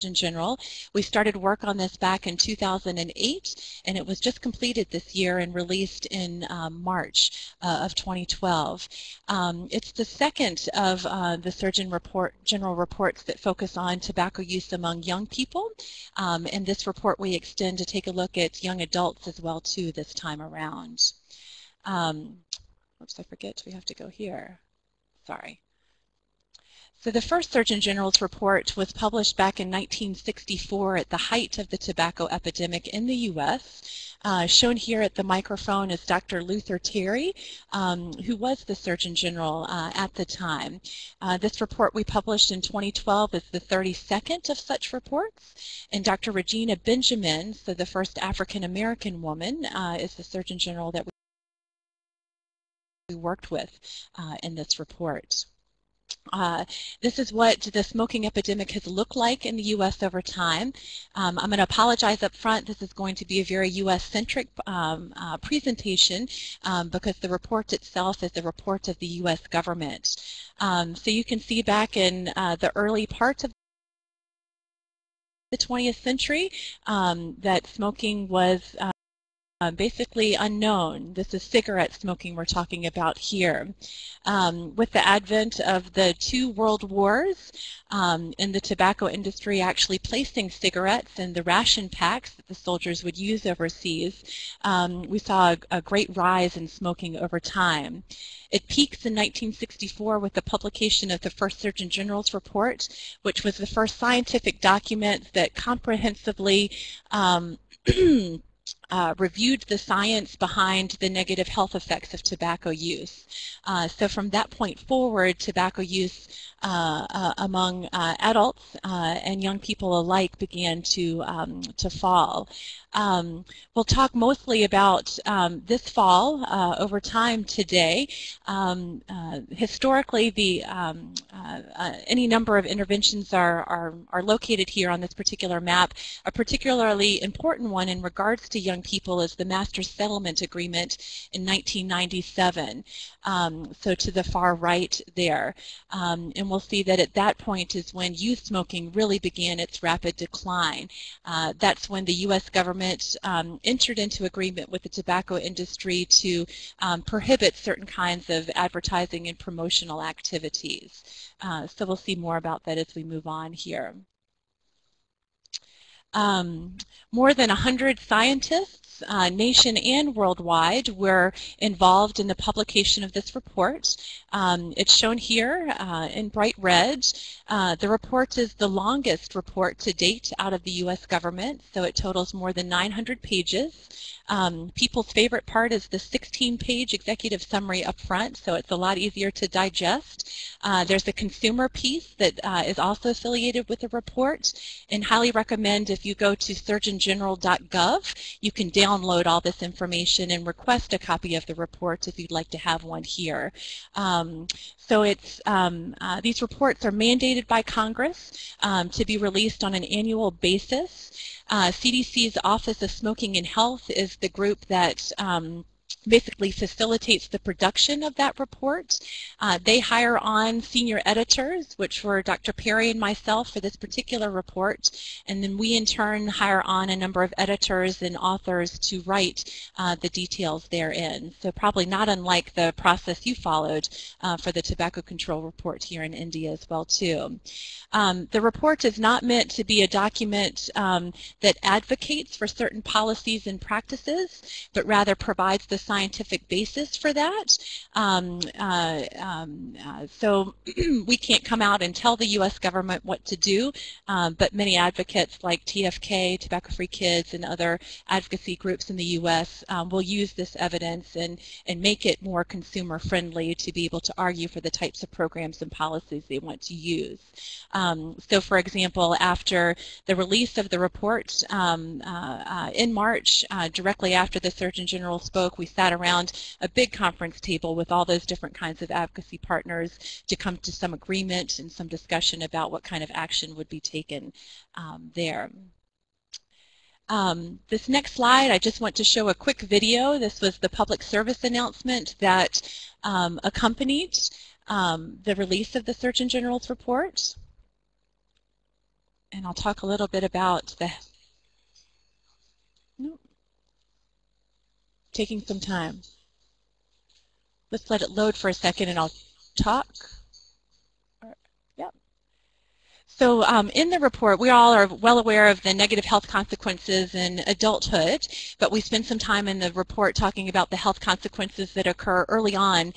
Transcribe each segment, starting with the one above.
General. We started work on this back in 2008, and it was just completed this year and released in March of 2012. It's the second of the Surgeon General reports that focus on tobacco use among young people, and this report we extend to take a look at young adults as well too this time around. Oops, I forget, we have to go here. Sorry. So the first Surgeon General's report was published back in 1964 at the height of the tobacco epidemic in the U.S. Shown here at the microphone is Dr. Luther Terry, who was the Surgeon General at the time. This report we published in 2012 is the 32nd of such reports, and Dr. Regina Benjamin, so the first African-American woman, is the Surgeon General that we worked with in this report. This is what the smoking epidemic has looked like in the U.S. over time. I'm going to apologize up front. This is going to be a very U.S.-centric presentation because the report itself is the report of the U.S. government. So you can see back in the early parts of the 20th century that smoking was basically unknown. This is cigarette smoking we're talking about here. With the advent of the two world wars and the tobacco industry actually placing cigarettes in the ration packs that the soldiers would use overseas, we saw a great rise in smoking over time. It peaks in 1964 with the publication of the first Surgeon General's report, which was the first scientific document that comprehensively reviewed the science behind the negative health effects of tobacco use. So from that point forward, tobacco use among adults and young people alike began to fall. We'll talk mostly about this fall over time today. Historically, any number of interventions are located here on this particular map. A particularly important one in regards to young people is the Master Settlement Agreement in 1997. So to the far right there. And we'll see that at that point is when youth smoking really began its rapid decline. That's when the U.S. government entered into agreement with the tobacco industry to prohibit certain kinds of advertising and promotional activities. So we'll see more about that as we move on here. More than 100 scientists, nation and worldwide, were involved in the publication of this report. It's shown here in bright red. The report is the longest report to date out of the U.S. government, so it totals more than 900 pages. People's favorite part is the 16-page executive summary up front, so it's a lot easier to digest. There's a consumer piece that is also affiliated with the report, and highly recommend if you go to surgeongeneral.gov, you can download all this information and request a copy of the report if you'd like to have one here. So it's, these reports are mandated by Congress to be released on an annual basis. CDC's Office of Smoking and Health is the group that basically facilitates the production of that report. They hire on senior editors, which were Dr. Perry and myself for this particular report, and then we in turn hire on a number of editors and authors to write the details therein. So probably not unlike the process you followed for the tobacco control report here in India as well too. The report is not meant to be a document that advocates for certain policies and practices, but rather provides the scientific basis for that. So we can't come out and tell the U.S. government what to do, but many advocates like TFK, Tobacco Free Kids, and other advocacy groups in the U.S. Will use this evidence and make it more consumer friendly to be able to argue for the types of programs and policies they want to use. So for example, after the release of the report in March, directly after the Surgeon General spoke, we sat around a big conference table with all those different kinds of advocacy partners to come to some agreement and some discussion about what kind of action would be taken there. This next slide, I just want to show a quick video. This was the public service announcement that accompanied the release of the Surgeon General's report. And I'll talk a little bit about the, taking some time. Let's let it load for a second and I'll talk. Yep. So in the report, we all are well aware of the negative health consequences in adulthood, but we spend some time in the report talking about the health consequences that occur early on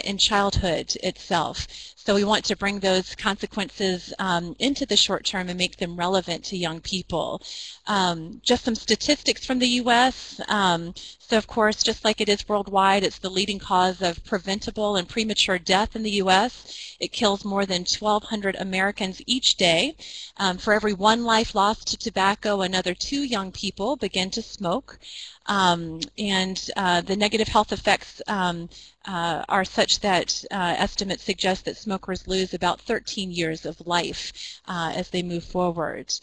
in childhood itself. So we want to bring those consequences into the short term and make them relevant to young people. Just some statistics from the U.S. So of course, just like it is worldwide, it's the leading cause of preventable and premature death in the U.S. It kills more than 1,200 Americans each day. For every one life lost to tobacco, another 2 young people begin to smoke. The negative health effects are such that estimates suggest that smokers lose about 13 years of life as they move forward.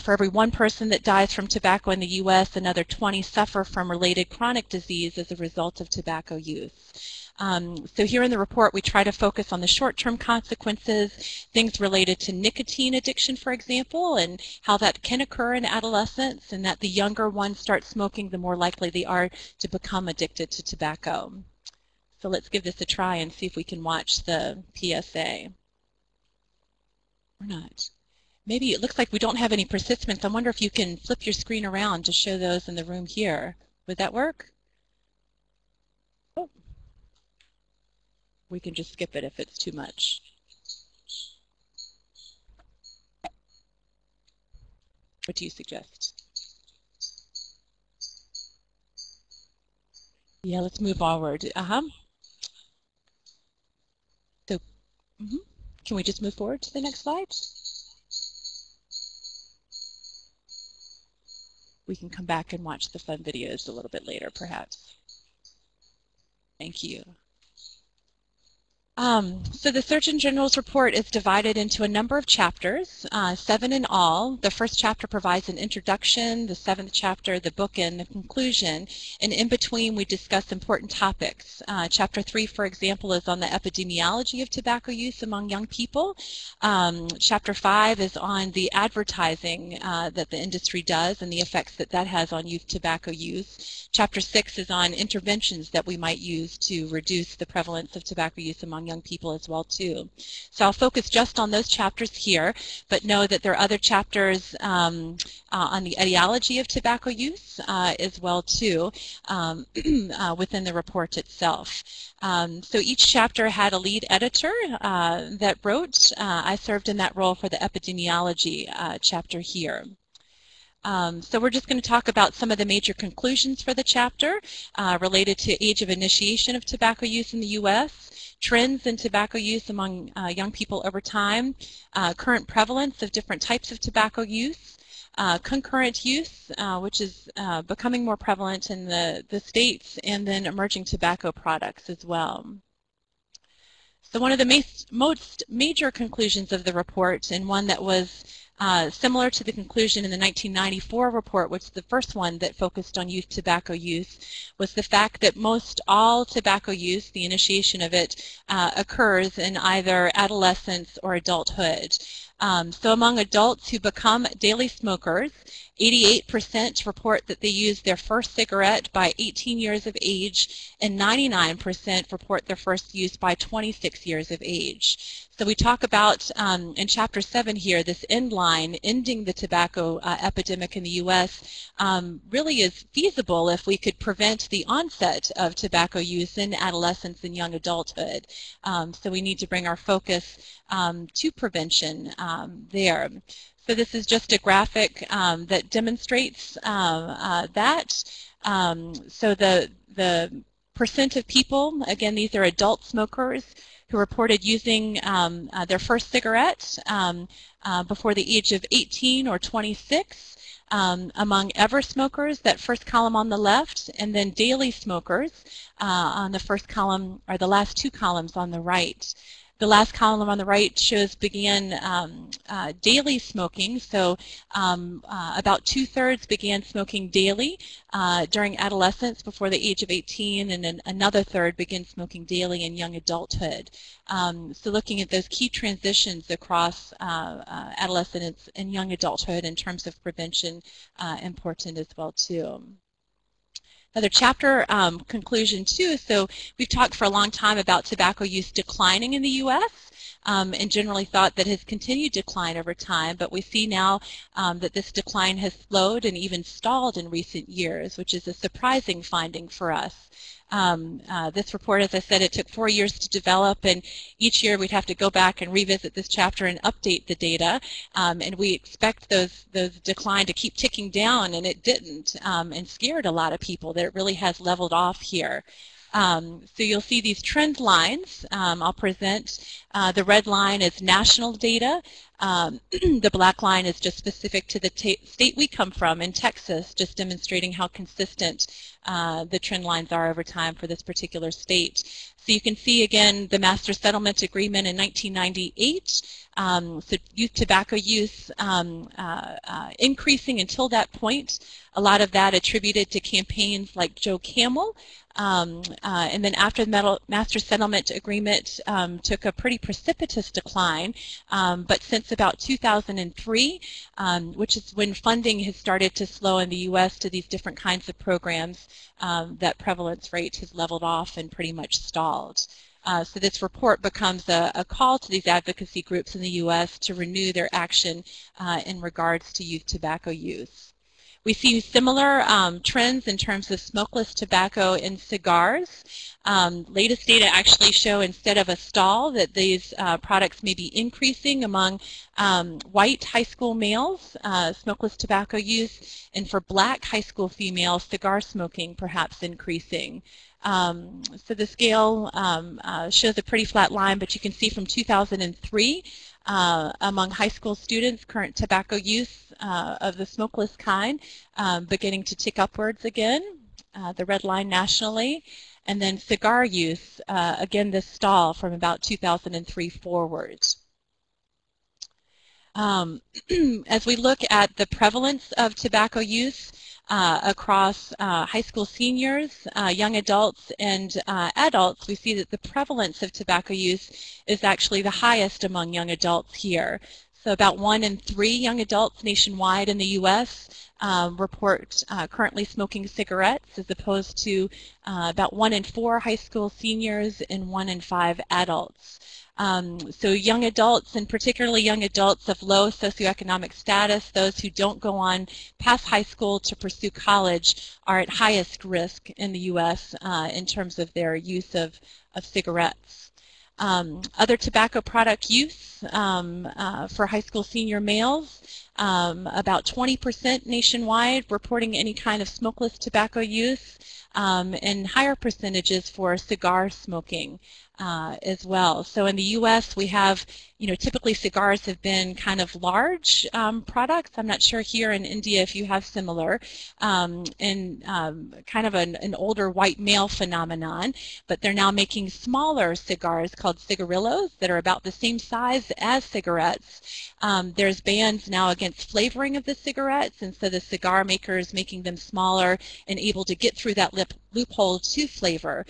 For every 1 person that dies from tobacco in the U.S., another 20 suffer from related chronic disease as a result of tobacco use. So here in the report, we try to focus on the short-term consequences, things related to nicotine addiction, for example, and how that can occur in adolescence, and that the younger ones start smoking, the more likely they are to become addicted to tobacco. So let's give this a try and see if we can watch the PSA. Or not. Maybe it looks like we don't have any participants. I wonder if you can flip your screen around to show those in the room here. Would that work? Oh. We can just skip it if it's too much. What do you suggest? Yeah, let's move forward. So, can we just move forward to the next slide? We can come back and watch the fun videos a little bit later, perhaps. Thank you. So the Surgeon General's report is divided into a number of chapters, 7 in all. The first chapter provides an introduction, the 7th chapter, the bookend, the conclusion, and in between we discuss important topics. Chapter 3, for example, is on the epidemiology of tobacco use among young people. Chapter 5 is on the advertising that the industry does and the effects that that has on youth tobacco use. Chapter 6 is on interventions that we might use to reduce the prevalence of tobacco use among young people as well too. So I'll focus just on those chapters here, but know that there are other chapters on the etiology of tobacco use as well too within the report itself. So each chapter had a lead editor that wrote. I served in that role for the epidemiology chapter here. So we're just going to talk about some of the major conclusions for the chapter related to age of initiation of tobacco use in the U.S., trends in tobacco use among young people over time, current prevalence of different types of tobacco use, concurrent use, which is becoming more prevalent in the States, and then emerging tobacco products as well. So one of the most major conclusions of the report, and one that was similar to the conclusion in the 1994 report, which is the first one that focused on youth tobacco use, was the fact that most all tobacco use, the initiation of it, occurs in either adolescence or adulthood. So among adults who become daily smokers, 88% report that they used their first cigarette by 18 years of age, and 99% report their first use by 26 years of age. So we talk about in Chapter 7 here, this end line, ending the tobacco epidemic in the U.S. Really is feasible if we could prevent the onset of tobacco use in adolescence and young adulthood. So we need to bring our focus to prevention there. So this is just a graphic that demonstrates that. So the percent of people, again, these are adult smokers who reported using their first cigarette before the age of 18 or 26. Among ever smokers, that first column on the left, and then daily smokers on the first column, or the last 2 columns on the right. The last column on the right shows began daily smoking. So about 2/3 began smoking daily during adolescence before the age of 18, and then another third began smoking daily in young adulthood. So looking at those key transitions across adolescence and young adulthood in terms of prevention, important as well too. Another chapter conclusion too. So we've talked for a long time about tobacco use declining in the U.S. And generally thought that has continued to decline over time, but we see now that this decline has slowed and even stalled in recent years, which is a surprising finding for us. This report, as I said, it took 4 years to develop, and each year we'd have to go back and revisit this chapter and update the data, and we expect those decline to keep ticking down, and it didn't, and scared a lot of people that it really has leveled off here. So you'll see these trend lines. I'll present. The red line is national data. The black line is just specific to the state we come from in Texas, just demonstrating how consistent the trend lines are over time for this particular state. So you can see again the Master Settlement Agreement in 1998. So youth tobacco use increasing until that point. A lot of that attributed to campaigns like Joe Camel. And then after the Master Settlement Agreement took a pretty precipitous decline, but since about 2003, which is when funding has started to slow in the U.S. to these different kinds of programs, that prevalence rate has leveled off and pretty much stalled. So this report becomes a call to these advocacy groups in the U.S. to renew their action in regards to youth tobacco use. We see similar trends in terms of smokeless tobacco in cigars. Latest data actually show instead of a stall that these products may be increasing among white high school males, smokeless tobacco use, and for black high school females, cigar smoking perhaps increasing. So the scale shows a pretty flat line, but you can see from 2003 among high school students, current tobacco use of the smokeless kind beginning to tick upwards again, the red line nationally, and then cigar use, again this stall from about 2003 forwards. As we look at the prevalence of tobacco use across high school seniors, young adults, and adults, we see that the prevalence of tobacco use is actually the highest among young adults here. So about 1 in 3 young adults nationwide in the U.S. Report currently smoking cigarettes, as opposed to about 1 in 4 high school seniors and 1 in 5 adults. So young adults, and particularly young adults of low socioeconomic status, those who don't go on past high school to pursue college, are at highest risk in the U.S. In terms of their use of cigarettes. Other tobacco product use for high school senior males, about 20% nationwide reporting any kind of smokeless tobacco use, and higher percentages for cigar smoking as well. So in the U.S. we have, typically cigars have been kind of large products. I'm not sure here in India if you have similar, and kind of an older white male phenomenon, but they're now making smaller cigars called cigarillos that are about the same size as cigarettes. There's bans now against flavoring of the cigarettes, and so the cigar makers making them smaller and able to get through that loophole to flavor.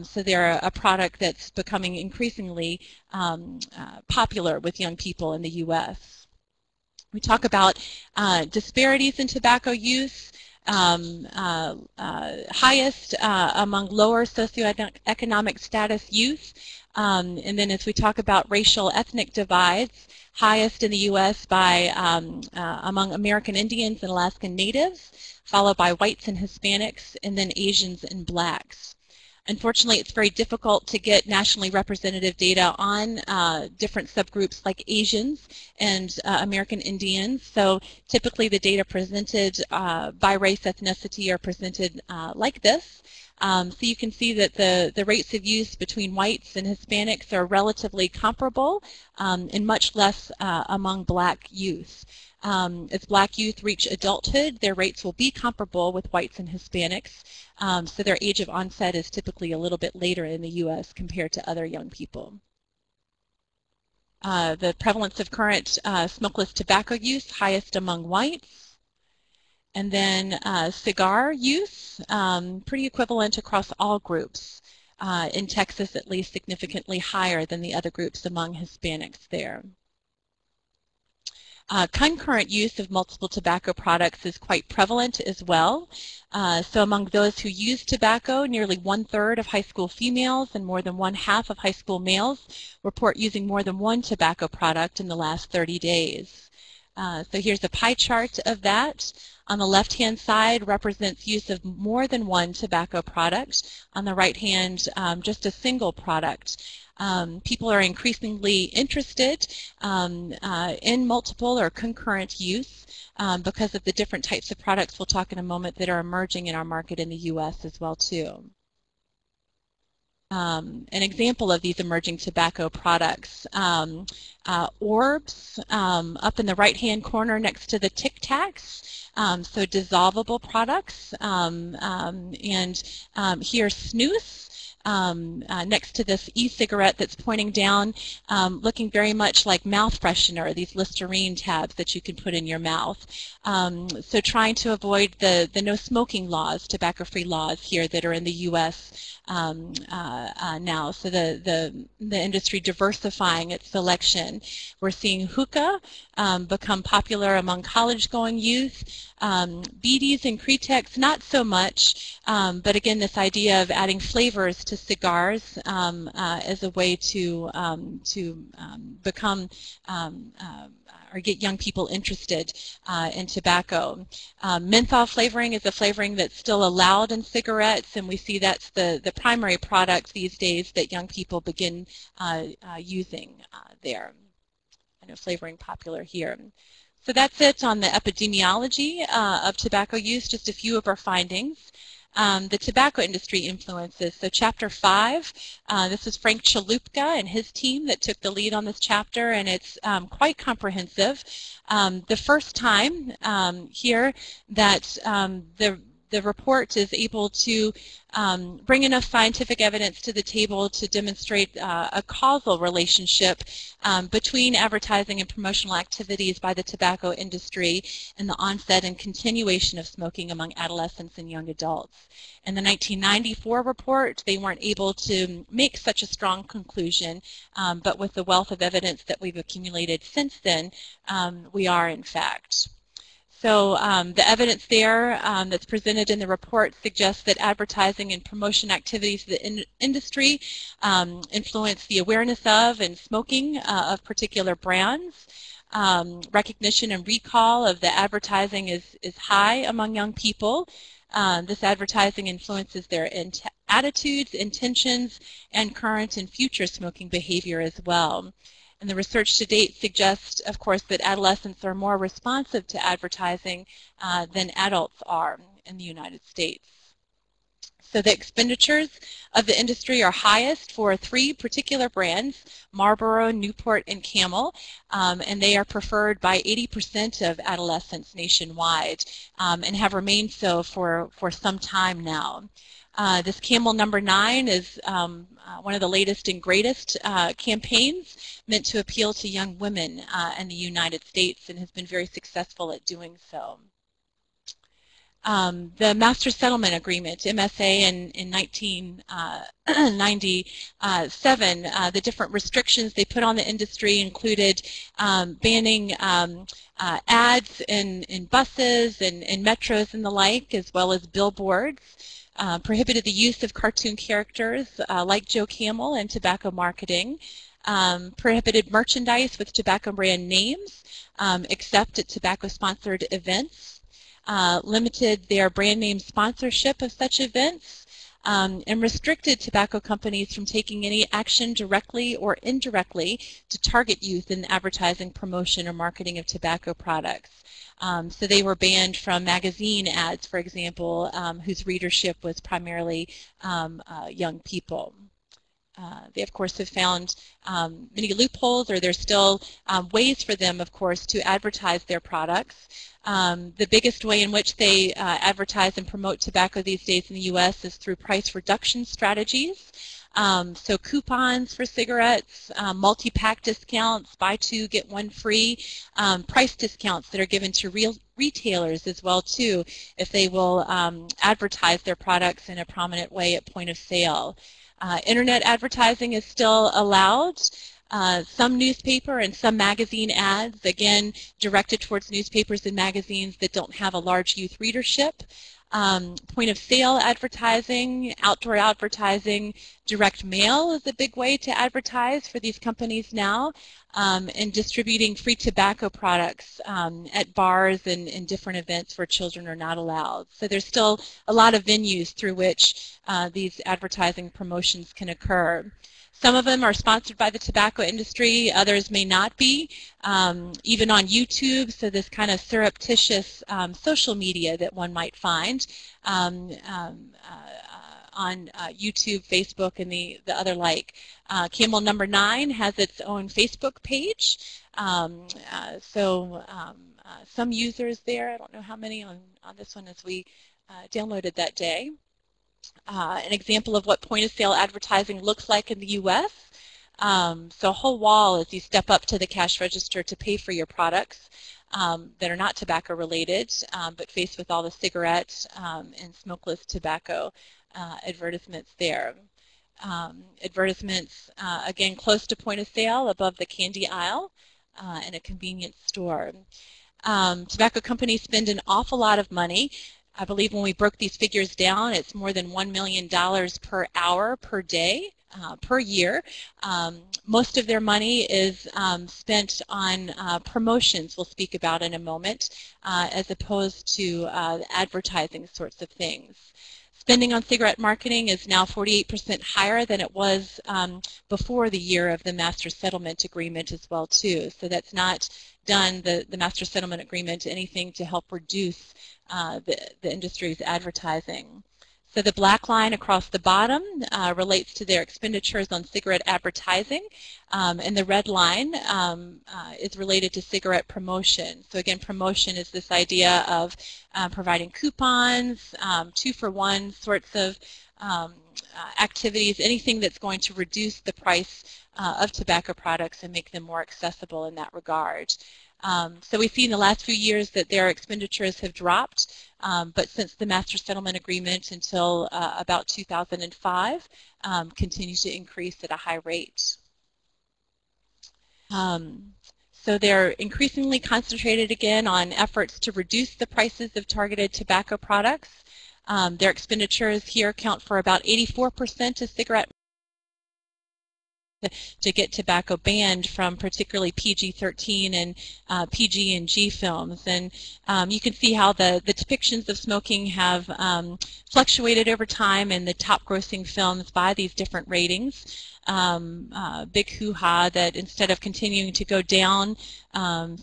So they're a product that's becoming increasingly popular with young people in the U.S. We talk about disparities in tobacco use. Highest among lower socioeconomic status youth. And then as we talk about racial ethnic divides, highest in the U.S. by among American Indians and Alaskan Natives, followed by whites and Hispanics, and then Asians and blacks. Unfortunately, it's very difficult to get nationally representative data on different subgroups like Asians and American Indians. So typically the data presented by race ethnicity are presented like this. So you can see that the rates of use between whites and Hispanics are relatively comparable and much less among black youth. As black youth reach adulthood, their rates will be comparable with whites and Hispanics, so their age of onset is typically a little bit later in the U.S. compared to other young people. The prevalence of current smokeless tobacco use, highest among whites. And then cigar use, pretty equivalent across all groups. In Texas, at least significantly higher than the other groups among Hispanics there. Concurrent use of multiple tobacco products is quite prevalent as well. So among those who use tobacco, nearly 1/3 of high school females and more than 1/2 of high school males report using more than one tobacco product in the last 30 days. So here's a pie chart of that. On the left-hand side represents use of more than one tobacco product. On the right hand, just a single product. People are increasingly interested in multiple or concurrent use because of the different types of products we'll talk in a moment that are emerging in our market in the U.S. as well too. An example of these emerging tobacco products, Orbs, up in the right-hand corner next to the Tic Tacs, so dissolvable products, and here snus. Next to this e-cigarette that's pointing down, looking very much like mouth freshener, these Listerine tabs that you can put in your mouth. So trying to avoid the no smoking laws, tobacco-free laws here that are in the U.S. Now. So the industry diversifying its selection. We're seeing hookah become popular among college-going youth. BDs and Kretex, not so much, but again, this idea of adding flavors to cigars as a way to become or get young people interested in tobacco. Menthol flavoring is a flavoring that's still allowed in cigarettes, and we see that's the primary product these days that young people begin using there. I know flavoring popular here. So that's it on the epidemiology of tobacco use, just a few of our findings. The tobacco industry influences. So chapter 5, this is Frank Chalupka and his team that took the lead on this chapter, and it's quite comprehensive. The first time here that the report is able to bring enough scientific evidence to the table to demonstrate a causal relationship between advertising and promotional activities by the tobacco industry and the onset and continuation of smoking among adolescents and young adults. In the 1994 report, they weren't able to make such a strong conclusion, but with the wealth of evidence that we've accumulated since then, we are in fact. So the evidence there that's presented in the report suggests that advertising and promotion activities of the industry influence the awareness of and smoking of particular brands. Recognition and recall of the advertising is high among young people. This advertising influences their attitudes, intentions, and current and future smoking behavior as well. And the research to date suggests, of course, that adolescents are more responsive to advertising than adults are in the United States. So the expenditures of the industry are highest for 3 particular brands, Marlboro, Newport, and Camel, and they are preferred by 80% of adolescents nationwide and have remained so for some time now. This Camel number 9 is one of the latest and greatest campaigns meant to appeal to young women in the United States and has been very successful at doing so. The Master Settlement Agreement, MSA, in 1997, the different restrictions they put on the industry included banning ads in buses and metros and the like, as well as billboards. Prohibited the use of cartoon characters like Joe Camel in tobacco marketing, prohibited merchandise with tobacco brand names except at tobacco-sponsored events, limited their brand name sponsorship of such events, and restricted tobacco companies from taking any action directly or indirectly to target youth in advertising, promotion, or marketing of tobacco products. So they were banned from magazine ads, for example, whose readership was primarily young people. They, of course, have found many loopholes, or there's still ways for them, of course, to advertise their products. The biggest way in which they advertise and promote tobacco these days in the U.S. is through price reduction strategies. So coupons for cigarettes, multi-pack discounts, buy two, get one free, price discounts that are given to retailers as well too, if they will advertise their products in a prominent way at point of sale. Internet advertising is still allowed. Some newspaper and some magazine ads, again, directed towards newspapers and magazines that don't have a large youth readership. Point of sale advertising, outdoor advertising, direct mail is a big way to advertise for these companies now, and distributing free tobacco products at bars and different events where children are not allowed. So there's still a lot of venues through which these advertising promotions can occur. Some of them are sponsored by the tobacco industry, others may not be, even on YouTube, so this kind of surreptitious social media that one might find on YouTube, Facebook, and the other like. Camel No. 9 has its own Facebook page, some users there, I don't know how many on this one as we downloaded that day. An example of what point-of-sale advertising looks like in the U.S. So a whole wall as you step up to the cash register to pay for your products that are not tobacco related, but faced with all the cigarette and smokeless tobacco advertisements there. Advertisements, again, close to point of sale above the candy aisle in a convenience store. Tobacco companies spend an awful lot of money. I believe when we broke these figures down, it's more than $1 million per hour, per day, per year. Most of their money is spent on promotions we'll speak about in a moment, as opposed to advertising sorts of things. Spending on cigarette marketing is now 48% higher than it was before the year of the Master Settlement Agreement as well too. So that's not done, the Master Settlement Agreement, anything to help reduce the industry's advertising. So the black line across the bottom relates to their expenditures on cigarette advertising, and the red line is related to cigarette promotion. So again, promotion is this idea of providing coupons, 2-for-1 sorts of activities, anything that's going to reduce the price of tobacco products and make them more accessible in that regard. So we see in the last few years that their expenditures have dropped, but since the Master Settlement Agreement until about 2005, continue to increase at a high rate. So they're increasingly concentrated again on efforts to reduce the prices of targeted tobacco products. Their expenditures here account for about 84% of cigarette to get tobacco banned from particularly PG-13 and PG&G films. And you can see how the depictions of smoking have fluctuated over time in the top grossing films by these different ratings. Big hoo-ha that instead of continuing to go down,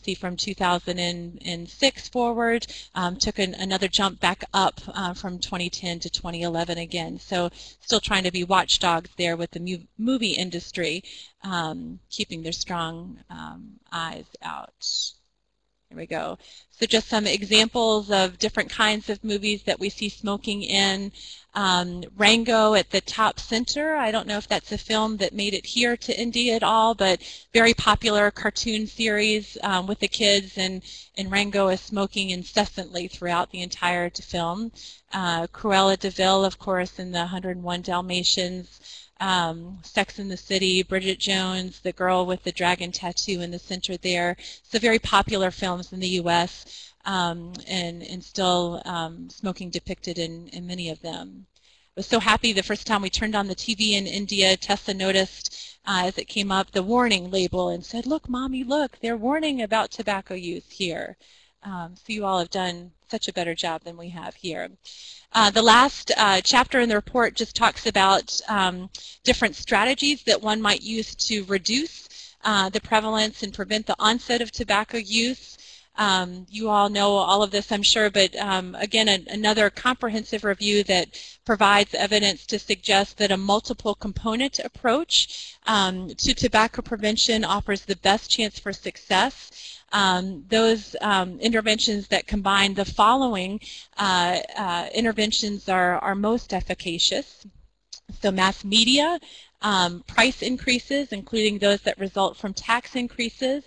see from 2006 forward, took another jump back up from 2010 to 2011 again. So still trying to be watchdogs there with the movie industry, keeping their strong eyes out. There we go. So just some examples of different kinds of movies that we see smoking in. Rango at the top center. I don't know if that's a film that made it here to India at all, but very popular cartoon series with the kids, and Rango is smoking incessantly throughout the entire film. Cruella de Vil, of course, in the 101 Dalmatians. Sex and the City, Bridget Jones, the girl with the dragon tattoo in the center there. So very popular films in the U.S. And still smoking depicted in many of them. I was so happy the first time we turned on the TV in India, Tessa noticed as it came up the warning label and said, "Look, Mommy, look, they're warning about tobacco use here." So you all have done such a better job than we have here. The last chapter in the report just talks about different strategies that one might use to reduce the prevalence and prevent the onset of tobacco use. You all know all of this, I'm sure, but again, another comprehensive review that provides evidence to suggest that a multiple component approach to tobacco prevention offers the best chance for success. Those interventions that combine the following interventions are most efficacious. So mass media, price increases, including those that result from tax increases,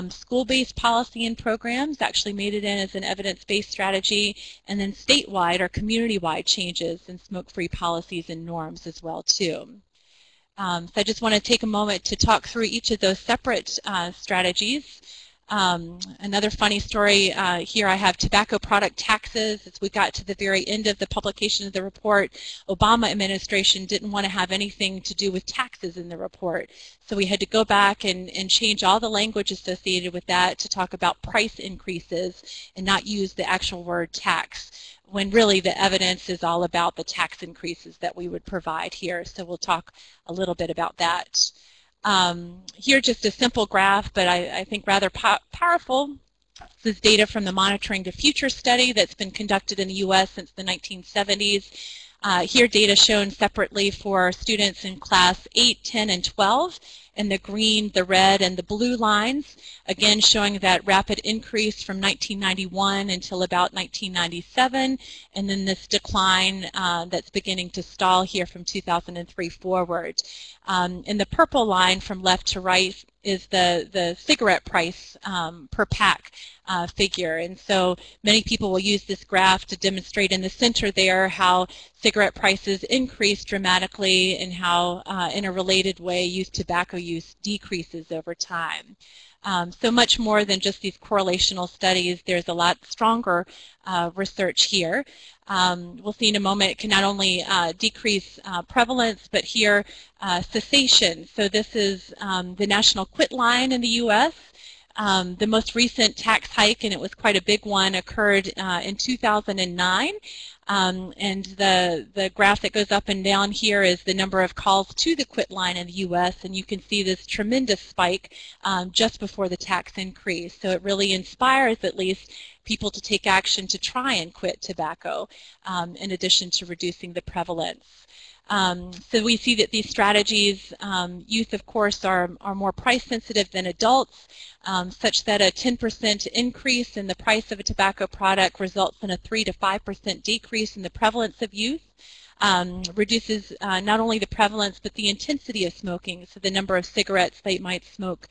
school-based policy and programs actually made it in as an evidence-based strategy, and then statewide or community-wide changes in smoke-free policies and norms as well too. So I just want to take a moment to talk through each of those separate strategies. Another funny story here, I have tobacco product taxes. As we got to the very end of the publication of the report, Obama administration didn't want to have anything to do with taxes in the report. So we had to go back and change all the language associated with that to talk about price increases and not use the actual word tax, when really the evidence is all about the tax increases that we would provide here. So we'll talk a little bit about that. Here just a simple graph, but I think rather powerful. This is data from the Monitoring the Future study that's been conducted in the U.S. since the 1970s. Here data shown separately for students in class 8, 10, and 12, and the green, the red, and the blue lines, again showing that rapid increase from 1991 until about 1997, and then this decline that's beginning to stall here from 2003 forward. And the purple line from left to right is the cigarette price per pack figure. And so many people will use this graph to demonstrate in the center there how cigarette prices increase dramatically and how in a related way youth tobacco use decreases over time. So much more than just these correlational studies. There's a lot stronger research here. We'll see in a moment it can not only decrease prevalence, but here cessation. So this is the National Quit line in the U.S. The most recent tax hike, and it was quite a big one, occurred in 2009. And the graph that goes up and down here is the number of calls to the quit line in the U.S., and you can see this tremendous spike just before the tax increase. So it really inspires at least people to take action to try and quit tobacco in addition to reducing the prevalence. So we see that these strategies, youth of course are more price sensitive than adults, such that a 10% increase in the price of a tobacco product results in a 3 to 5% decrease in the prevalence of youth. Reduces not only the prevalence but the intensity of smoking, so the number of cigarettes they might smoke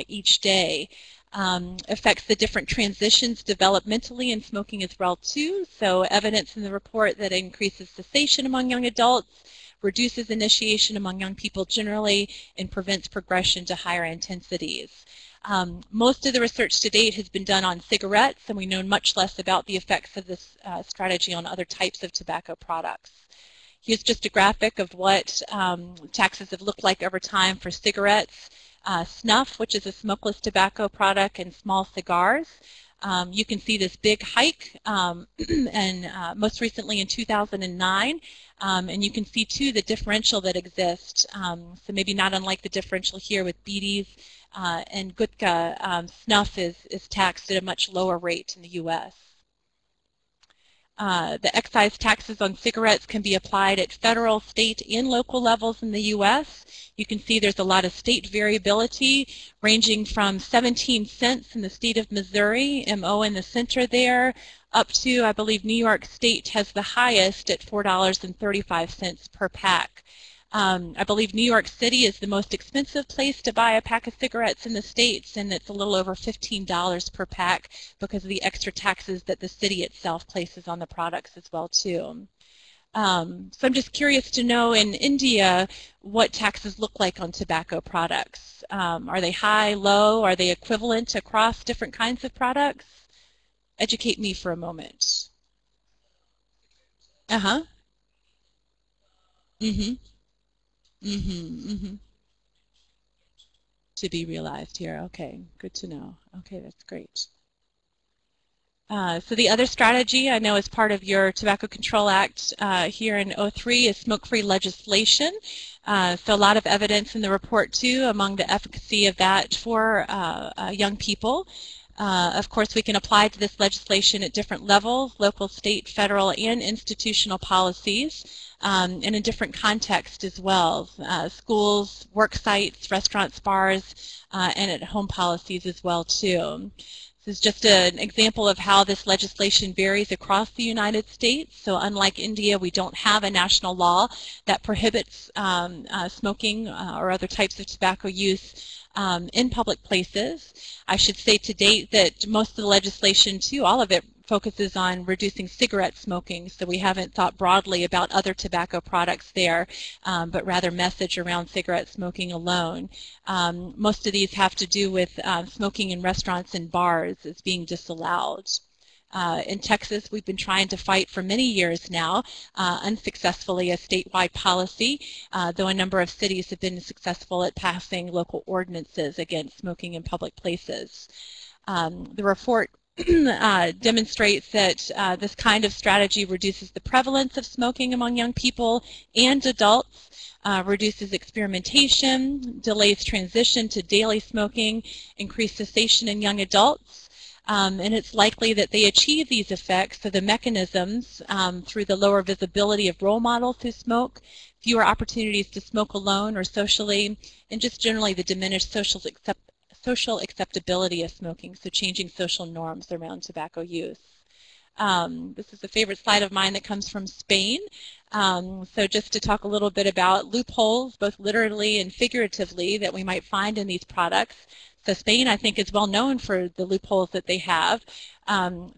each day. Affects the different transitions developmentally in smoking as well too. So evidence in the report that increases cessation among young adults, reduces initiation among young people generally, and prevents progression to higher intensities. Most of the research to date has been done on cigarettes, and we know much less about the effects of this strategy on other types of tobacco products. Here's just a graphic of what taxes have looked like over time for cigarettes, snuff, which is a smokeless tobacco product, and small cigars. You can see this big hike, and most recently in 2009. And you can see too the differential that exists. So maybe not unlike the differential here with bidis and gutka, snuff is taxed at a much lower rate in the U.S. The excise taxes on cigarettes can be applied at federal, state, and local levels in the U.S. You can see there's a lot of state variability, ranging from 17 cents in the state of Missouri, MO in the center there, up to, I believe, New York State has the highest at $4.35 per pack. I believe New York City is the most expensive place to buy a pack of cigarettes in the States, and it's a little over $15 per pack because of the extra taxes that the city itself places on the products as well too. So I'm just curious to know in India what taxes look like on tobacco products. Are they high, low? Are they equivalent across different kinds of products? Educate me for a moment. Uh-huh. Mm-hmm. Mm-hmm. Mm-hmm. To be realized here. Okay, good to know. Okay, that's great. So the other strategy I know as part of your Tobacco Control Act here in 03 is smoke-free legislation. So a lot of evidence in the report too among the efficacy of that for young people. Of course, we can apply to this legislation at different levels, local, state, federal, and institutional policies, and in different contexts as well. Schools, work sites, restaurants, bars, and at home policies as well too. This is just an example of how this legislation varies across the United States. So unlike India, we don't have a national law that prohibits smoking or other types of tobacco use in public places. I should say to date that most of the legislation, too, all of it focuses on reducing cigarette smoking, so we haven't thought broadly about other tobacco products there, but rather message around cigarette smoking alone. Most of these have to do with smoking in restaurants and bars as being disallowed. In Texas, we've been trying to fight for many years now, unsuccessfully, a statewide policy, though a number of cities have been successful at passing local ordinances against smoking in public places. The report demonstrates that this kind of strategy reduces the prevalence of smoking among young people and adults, reduces experimentation, delays transition to daily smoking, increased cessation in young adults, and it's likely that they achieve these effects through the mechanisms through the lower visibility of role models who smoke, fewer opportunities to smoke alone or socially, and just generally the diminished social acceptability of smoking, so changing social norms around tobacco use. This is a favorite slide of mine that comes from Spain. So just to talk a little bit about loopholes, both literally and figuratively, that we might find in these products. So Spain, I think, is well known for the loopholes that they have.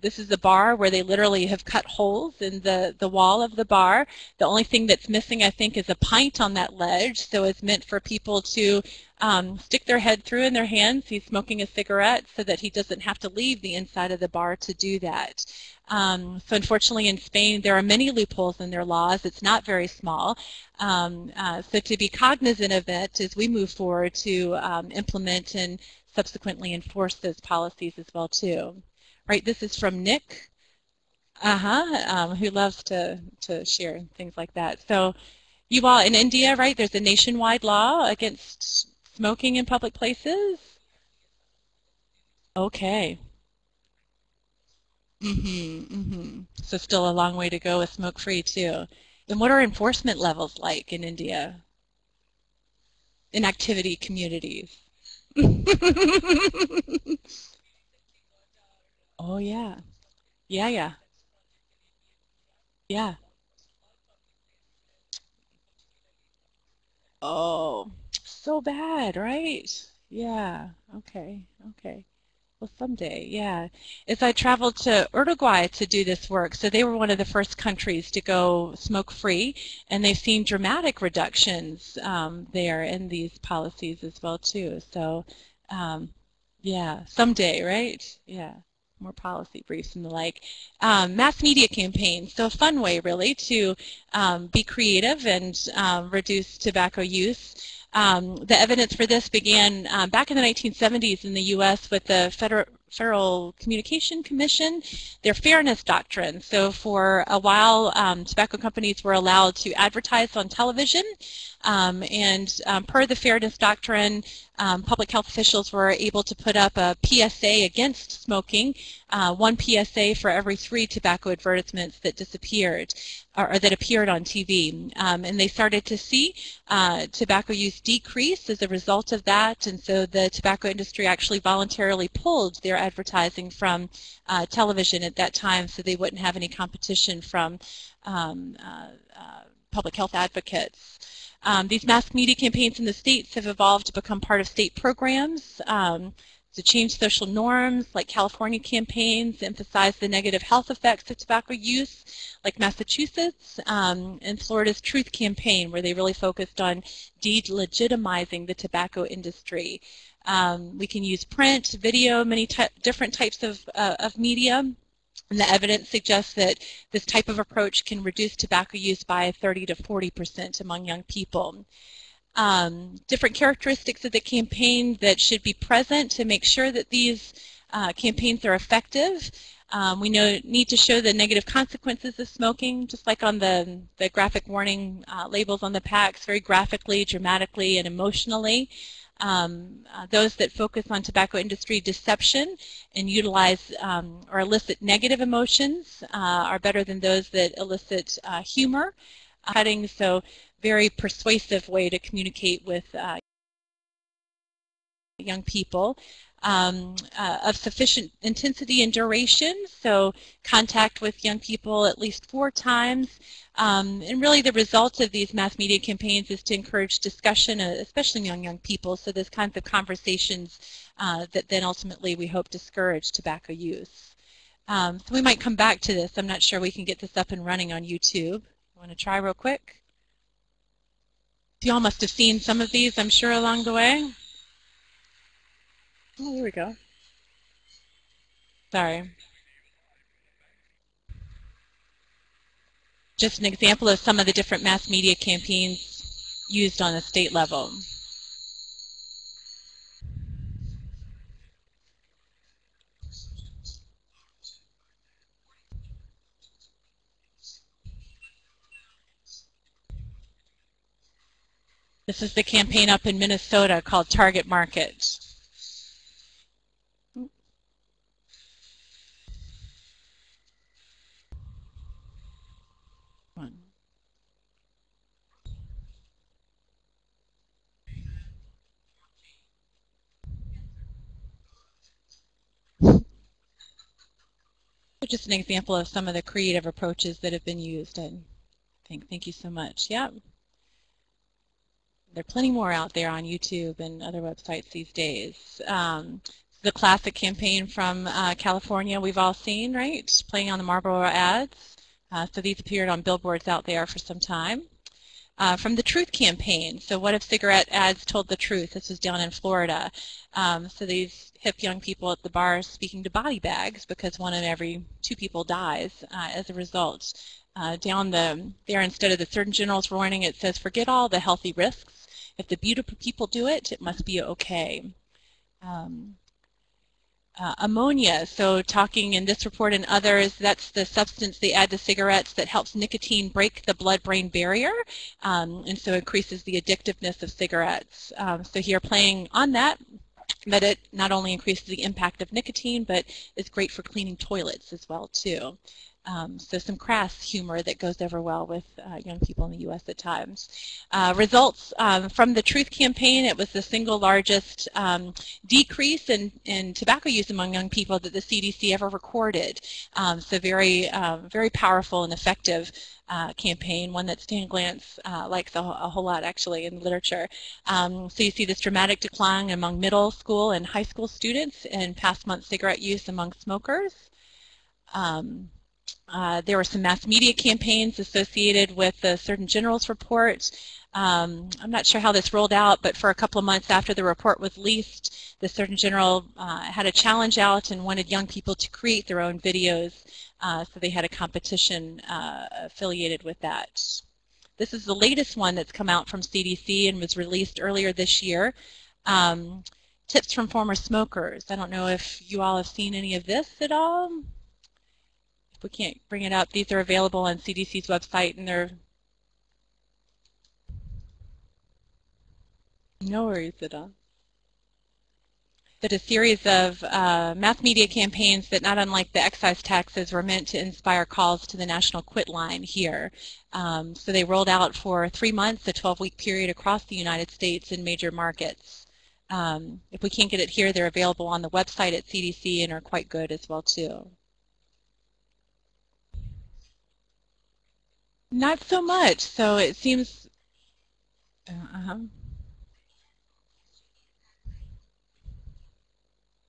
This is a bar where they literally have cut holes in the wall of the bar. The only thing that's missing, I think, is a pint on that ledge. So it's meant for people to stick their head through in their hands. He's smoking a cigarette so that he doesn't have to leave the inside of the bar to do that. So unfortunately in Spain there are many loopholes in their laws. It's not very small. So to be cognizant of it as we move forward to implement and subsequently enforce those policies as well too. Right, this is from Nick, who loves to share things like that. So you all in India, right, there's a nationwide law against smoking in public places? Okay. So still a long way to go with smoke-free too. And what are enforcement levels like in India? In activity communities? Oh yeah. Yeah. Yeah. Oh, so bad, right? Yeah. Okay. Well, someday, yeah. As I traveled to Uruguay to do this work, so they were one of the first countries to go smoke-free, and they've seen dramatic reductions there in these policies as well too. So, yeah, someday, right? Yeah. More policy briefs and the like. Mass media campaigns, so a fun way really to be creative and reduce tobacco use. The evidence for this began back in the 1970s in the U.S. with the Federal Communication Commission, their fairness doctrine. So for a while, tobacco companies were allowed to advertise on television, and per the fairness doctrine, public health officials were able to put up a PSA against smoking, one PSA for every 3 tobacco advertisements that disappeared or that appeared on TV. And they started to see tobacco use decrease as a result of that, and so the tobacco industry actually voluntarily pulled their advertising from television at that time so they wouldn't have any competition from public health advocates. These mass media campaigns in the states have evolved to become part of state programs to change social norms, like California campaigns emphasize the negative health effects of tobacco use, like Massachusetts, and Florida's Truth campaign, where they really focused on delegitimizing the tobacco industry. We can use print, video, many different types of media. And the evidence suggests that this type of approach can reduce tobacco use by 30 to 40% among young people. Different characteristics of the campaign that should be present to make sure that these campaigns are effective. We need to show the negative consequences of smoking, just like on the graphic warning labels on the packs, very graphically, dramatically, and emotionally. Those that focus on tobacco industry deception and utilize or elicit negative emotions are better than those that elicit humor. So very persuasive way to communicate with young people. of sufficient intensity and duration, so contact with young people at least 4 times. And really the result of these mass media campaigns is to encourage discussion, especially among young people, so there's kinds of conversations that then ultimately we hope discourage tobacco use. So we might come back to this. I'm not sure we can get this up and running on YouTube. Want to try real quick? You all must have seen some of these, I'm sure, along the way. Oh, here we go. Sorry. Just an example of some of the different mass media campaigns used on the state level. This is the campaign up in Minnesota called Target Market. Just an example of some of the creative approaches that have been used, I think. Thank you so much. Yeah. There are plenty more out there on YouTube and other websites these days. The classic campaign from California we've all seen, right? Playing on the Marlboro ads. So these appeared on billboards out there for some time. From the Truth Campaign, so what if cigarette ads told the truth? This was down in Florida. So these hip young people at the bars speaking to body bags because 1 in every 2 people dies as a result. Down there, instead of the Surgeon General's warning, it says, forget all the healthy risks. If the beautiful people do it, it must be okay. Ammonia, so talking in this report and others, that's the substance they add to cigarettes that helps nicotine break the blood-brain barrier, and so increases the addictiveness of cigarettes. So here playing on that, it not only increases the impact of nicotine, but is great for cleaning toilets as well too. So some crass humor that goes over well with young people in the U.S. at times. Results from the Truth Campaign, it was the single largest decrease in tobacco use among young people that the CDC ever recorded. So very, very powerful and effective campaign, one that Stan Glantz likes a whole lot actually in the literature. So you see this dramatic decline among middle school and high school students in past month cigarette use among smokers. There were some mass media campaigns associated with the Surgeon General's report. I'm not sure how this rolled out, but for a couple of months after the report was released, the Surgeon General had a challenge out and wanted young people to create their own videos. So they had a competition affiliated with that. This is the latest one that's come out from CDC and was released earlier this year. Tips from former smokers. I don't know if you all have seen any of this at all. We can't bring it up. These are available on CDC's website, and they're no worries at all. But a series of mass media campaigns that, not unlike the excise taxes, were meant to inspire calls to the National Quit line here. So they rolled out for 3 months, a 12-week period across the United States in major markets. If we can't get it here, they're available on the website at CDC and are quite good as well too. Not so much. So it seems.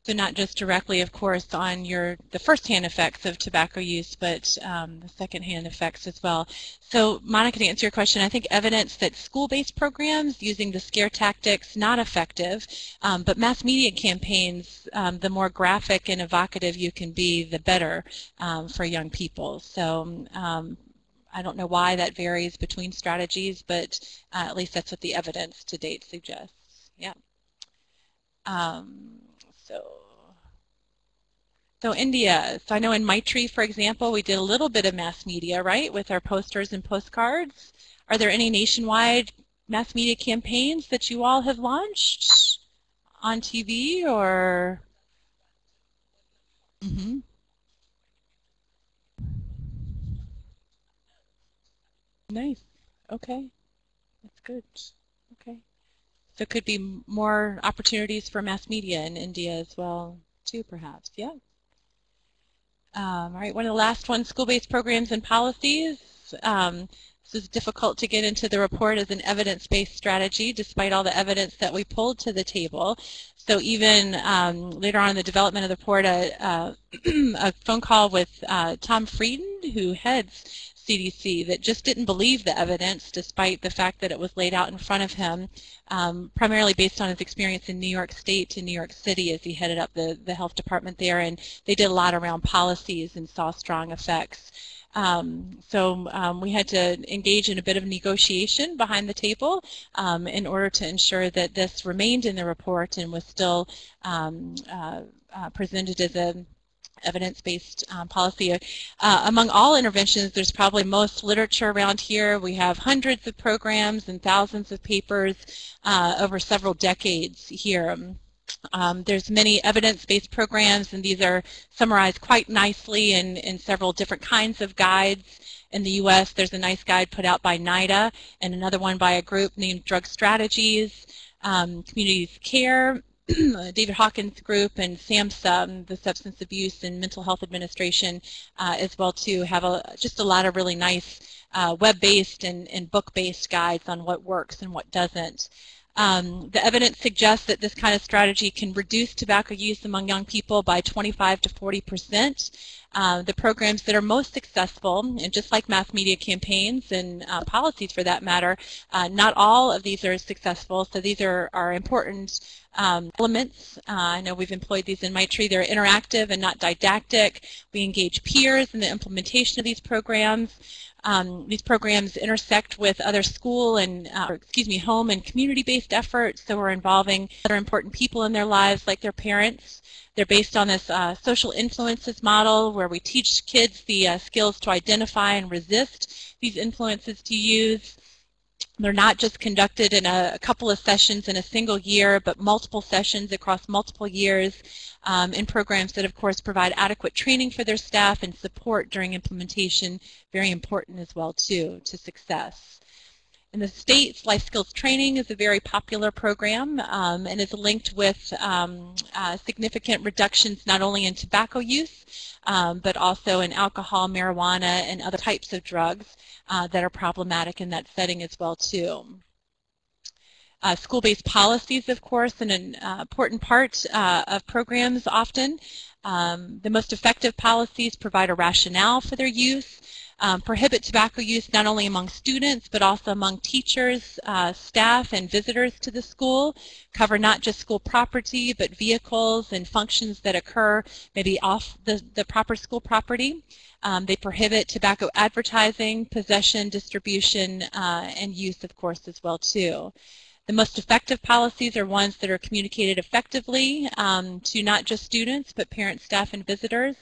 So not just directly, of course, on the first-hand effects of tobacco use, but the second-hand effects as well. So Monica, to answer your question, I think evidence that school-based programs using the scare tactics not effective, but mass media campaigns, the more graphic and evocative you can be, the better for young people. So I don't know why that varies between strategies, but at least that's what the evidence to date suggests. Yeah. So India. So I know in Maitri, for example, we did a little bit of mass media, right, with our posters and postcards. Are there any nationwide mass media campaigns that you all have launched on TV or? Mm-hmm. Nice. Okay. That's good. Okay. So it could be more opportunities for mass media in India as well, too, perhaps. Yeah. All right, one of the last ones, school-based programs and policies. This is difficult to get into the report as an evidence-based strategy, despite all the evidence that we pulled to the table. So even later on in the development of the report, a phone call with Tom Frieden, who heads CDC, that just didn't believe the evidence despite the fact that it was laid out in front of him, primarily based on his experience in New York State and New York City as he headed up the health department there, and they did a lot around policies and saw strong effects. So we had to engage in a bit of negotiation behind the table in order to ensure that this remained in the report and was still presented as a evidence-based policy. Among all interventions, there's probably most literature around here. We have hundreds of programs and thousands of papers over several decades here. There's many evidence-based programs, and these are summarized quite nicely in several different kinds of guides. In the U.S., there's a nice guide put out by NIDA and another one by a group named Drug Strategies, Communities Care, David Hawkins Group, and SAMHSA, the Substance Abuse and Mental Health Administration, as well too, have just a lot of really nice web-based and book-based guides on what works and what doesn't. The evidence suggests that this kind of strategy can reduce tobacco use among young people by 25 to 40%. The programs that are most successful, and just like mass media campaigns and policies for that matter, not all of these are successful, so these are important elements. I know we've employed these in Maitri. They're interactive and not didactic. We engage peers in the implementation of these programs. These programs intersect with other school and, home and community-based efforts, so we're involving other important people in their lives, like their parents. They're based on this social influences model where we teach kids the skills to identify and resist these influences to use. They're not just conducted in a couple of sessions in a single year, but multiple sessions across multiple years in programs that, of course, provide adequate training for their staff and support during implementation, very important as well, too, to success. In the States, Life Skills Training is a very popular program and is linked with significant reductions not only in tobacco use, but also in alcohol, marijuana, and other types of drugs that are problematic in that setting as well, too. School-based policies, of course, an important part of programs often. The most effective policies provide a rationale for their use, prohibit tobacco use not only among students but also among teachers, staff, and visitors to the school, cover not just school property but vehicles and functions that occur maybe off the proper school property. They prohibit tobacco advertising, possession, distribution, and use, of course, as well, too. The most effective policies are ones that are communicated effectively to not just students but parents, staff, and visitors.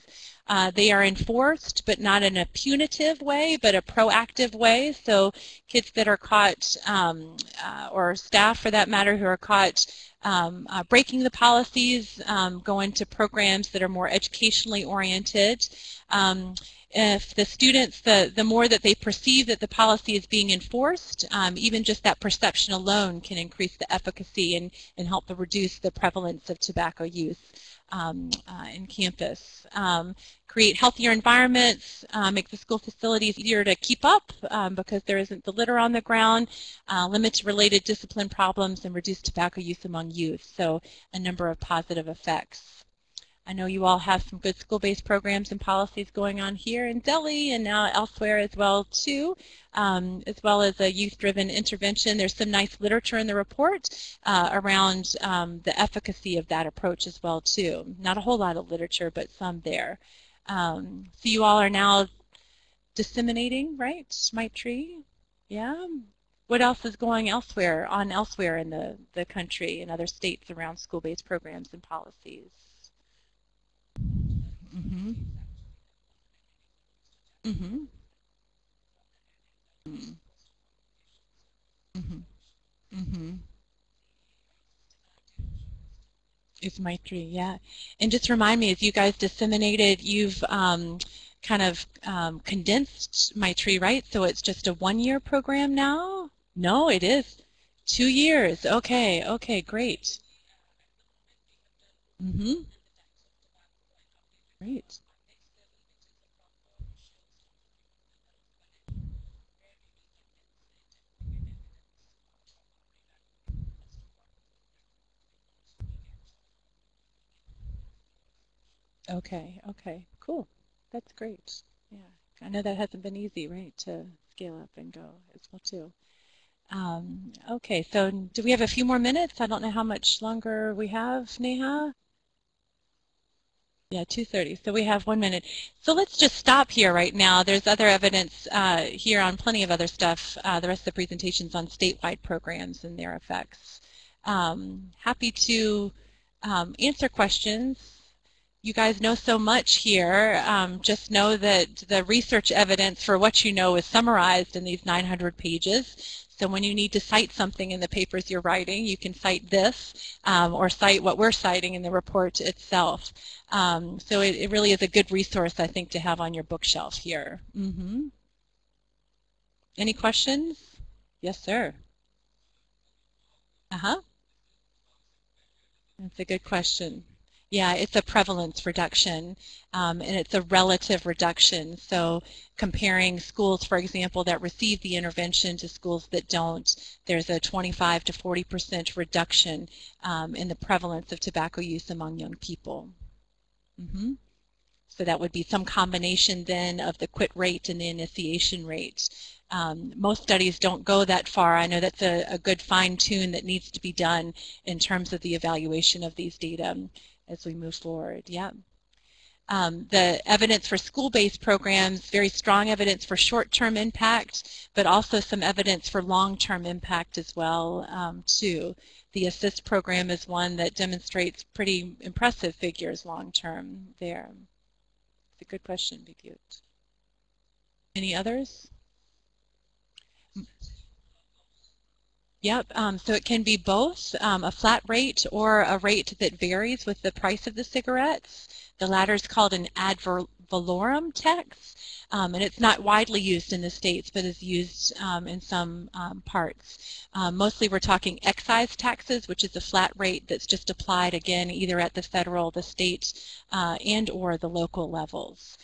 They are enforced, but not in a punitive way, but a proactive way. So kids that are caught, or staff for that matter, who are caught breaking the policies, go into programs that are more educationally oriented. If the students, the more that they perceive that the policy is being enforced, even just that perception alone can increase the efficacy and help to reduce the prevalence of tobacco use in campus. Create healthier environments, make the school facilities easier to keep up because there isn't the litter on the ground, limit related discipline problems, and reduce tobacco use among youth. So a number of positive effects. I know you all have some good school-based programs and policies going on here in Delhi and now elsewhere as well too, as well as a youth-driven intervention. There's some nice literature in the report around the efficacy of that approach as well too. Not a whole lot of literature, but some there. So you all are now disseminating, right, Maitri? Yeah. What else is going elsewhere in the country and other states around school-based programs and policies? Mm-hmm. Mm-hmm. Mm-hmm. Mm-hmm. It's Maitri, yeah. And just remind me, as you guys disseminated, you've kind of condensed Maitri, right? So it's just a one-year program now? No, it is. 2 years. Okay, okay, great. Mm-hmm. Great. Okay, okay, cool. That's great. Yeah, I know that hasn't been easy, right, to scale up and go as well too. Okay, so do we have a few more minutes? I don't know how much longer we have, Neha. Yeah, 2:30. So we have 1 minute. So let's just stop here right now. There's other evidence here on plenty of other stuff. The rest of the presentation's on statewide programs and their effects. Happy to answer questions. You guys know so much here. Just know that the research evidence for what you know is summarized in these 900 pages. So when you need to cite something in the papers you're writing, you can cite this or cite what we're citing in the report itself. So it really is a good resource, I think, to have on your bookshelf here. Mm-hmm. Any questions? Yes, sir. Uh-huh. That's a good question. Yeah, it's a prevalence reduction, and it's a relative reduction. So comparing schools, for example, that receive the intervention to schools that don't, there's a 25 to 40% reduction in the prevalence of tobacco use among young people. Mm-hmm. So that would be some combination then of the quit rate and the initiation rate. Most studies don't go that far. I know that's a good fine-tune that needs to be done in terms of the evaluation of these data as we move forward. Yeah. The evidence for school-based programs, very strong evidence for short-term impact, but also some evidence for long-term impact as well, too. The ASSIST program is one that demonstrates pretty impressive figures long-term there. It's a good question, Vidyut. Any others? Yep, so it can be both a flat rate or a rate that varies with the price of the cigarettes. The latter is called an ad valorem tax, and it's not widely used in the States, but is used in some parts. Mostly we're talking excise taxes, which is a flat rate that's just applied, again, either at the federal, the state, and or the local levels.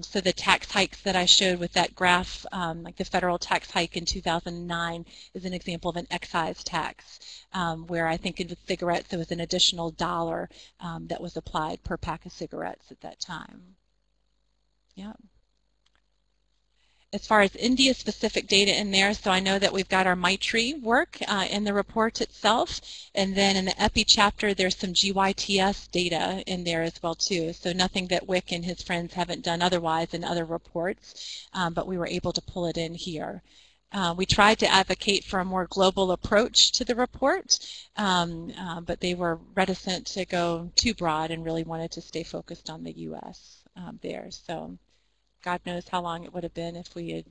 So the tax hikes that I showed with that graph, like the federal tax hike in 2009 is an example of an excise tax, where I think in cigarettes there was an additional $1 that was applied per pack of cigarettes at that time. Yeah. As far as India-specific data in there, so I know that we've got our Maitri work in the report itself, and then in the EPI chapter there's some GYTS data in there as well too, so nothing that Wick and his friends haven't done otherwise in other reports, but we were able to pull it in here. We tried to advocate for a more global approach to the report, but they were reticent to go too broad and really wanted to stay focused on the U.S. There. So God knows how long it would have been if we had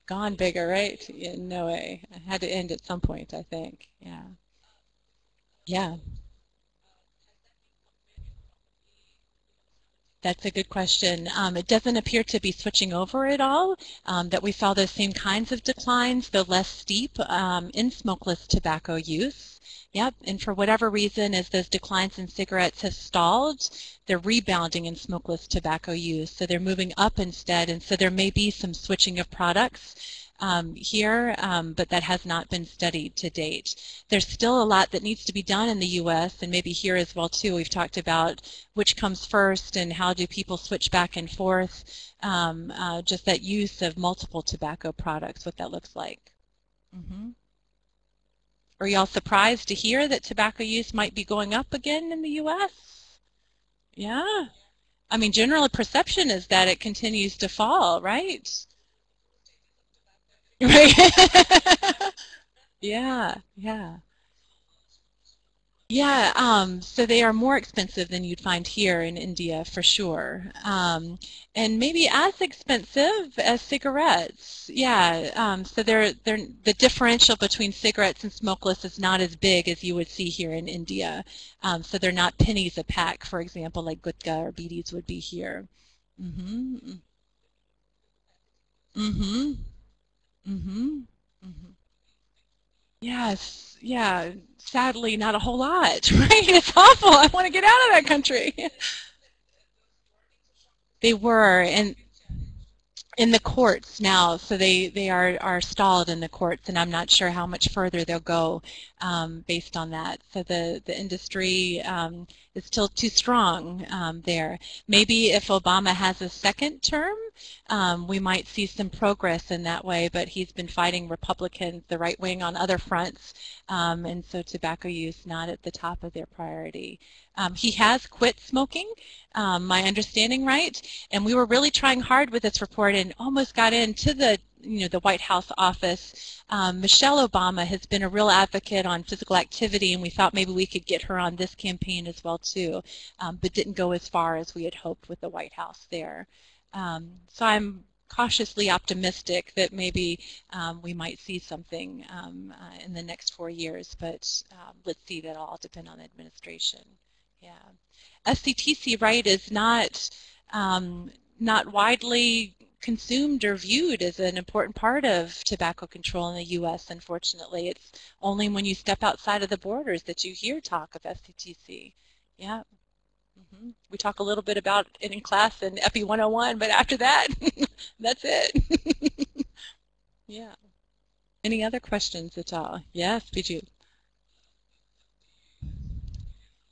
gone bigger, right? Yeah, no way. I had to end at some point, I think. Yeah. Yeah. That's a good question. It doesn't appear to be switching over at all, that we saw those same kinds of declines, though less steep, in smokeless tobacco use. Yep, and for whatever reason, as those declines in cigarettes have stalled, they're rebounding in smokeless tobacco use. So they're moving up instead, and so there may be some switching of products here, but that has not been studied to date. There's still a lot that needs to be done in the U.S. and maybe here as well too. We've talked about which comes first and how do people switch back and forth, just that use of multiple tobacco products, what that looks like. Mm-hmm. Are y'all surprised to hear that tobacco use might be going up again in the U.S.? Yeah. I mean, general perception is that it continues to fall, right? Right. Yeah, yeah. Yeah, so they are more expensive than you'd find here in India for sure. And maybe as expensive as cigarettes. Yeah, so the differential between cigarettes and smokeless is not as big as you would see here in India. So they're not pennies a pack, for example, like gutka or bidis would be here. Mm-hmm. Mm-hmm. Mm-hmm. Mm-hmm. Yes, yeah, sadly not a whole lot, right? It's awful. I want to get out of that country. They were, and in the courts now, so they are stalled in the courts, and I'm not sure how much further they'll go based on that. So the industry is still too strong there. Maybe if Obama has a second term, we might see some progress in that way, but he's been fighting Republicans, the right wing, on other fronts, and so tobacco use not at the top of their priority. He has quit smoking, my understanding right, and we were really trying hard with this report and almost got into the the White House office. Michelle Obama has been a real advocate on physical activity, and we thought maybe we could get her on this campaign as well too, but didn't go as far as we had hoped with the White House there. So I'm cautiously optimistic that maybe we might see something in the next 4 years, but let's see, that'll all depend on the administration. Yeah. SCTC, right, is not widely consumed or viewed as an important part of tobacco control in the U.S., unfortunately. It's only when you step outside of the borders that you hear talk of SCTC. Yeah. We talk a little bit about it in class in EPI 101, but after that, that's it. Yeah. Any other questions at all? Yes, Bijou.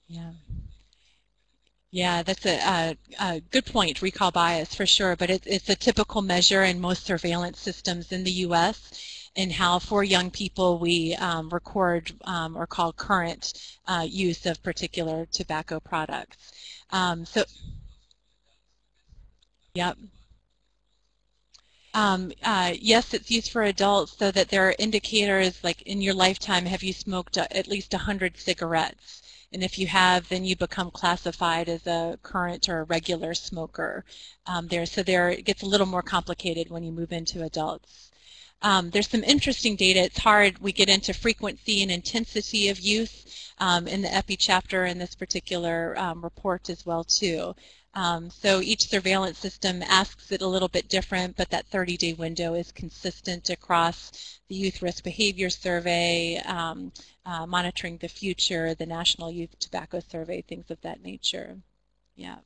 Yeah. Yeah, that's a good point, recall bias for sure, but it's a typical measure in most surveillance systems in the U.S. in how for young people we record or call current use of particular tobacco products. Yep. Yes, it's used for adults so that there are indicators like in your lifetime, have you smoked at least 100 cigarettes? And if you have, then you become classified as a current or a regular smoker there. So it gets a little more complicated when you move into adults. There's some interesting data. It's hard. We get into frequency and intensity of use in the EPI chapter in this particular report as well too. So each surveillance system asks it a little bit different, but that 30-day window is consistent across the Youth Risk Behavior Survey, Monitoring the Future, the National Youth Tobacco Survey, things of that nature. Yeah.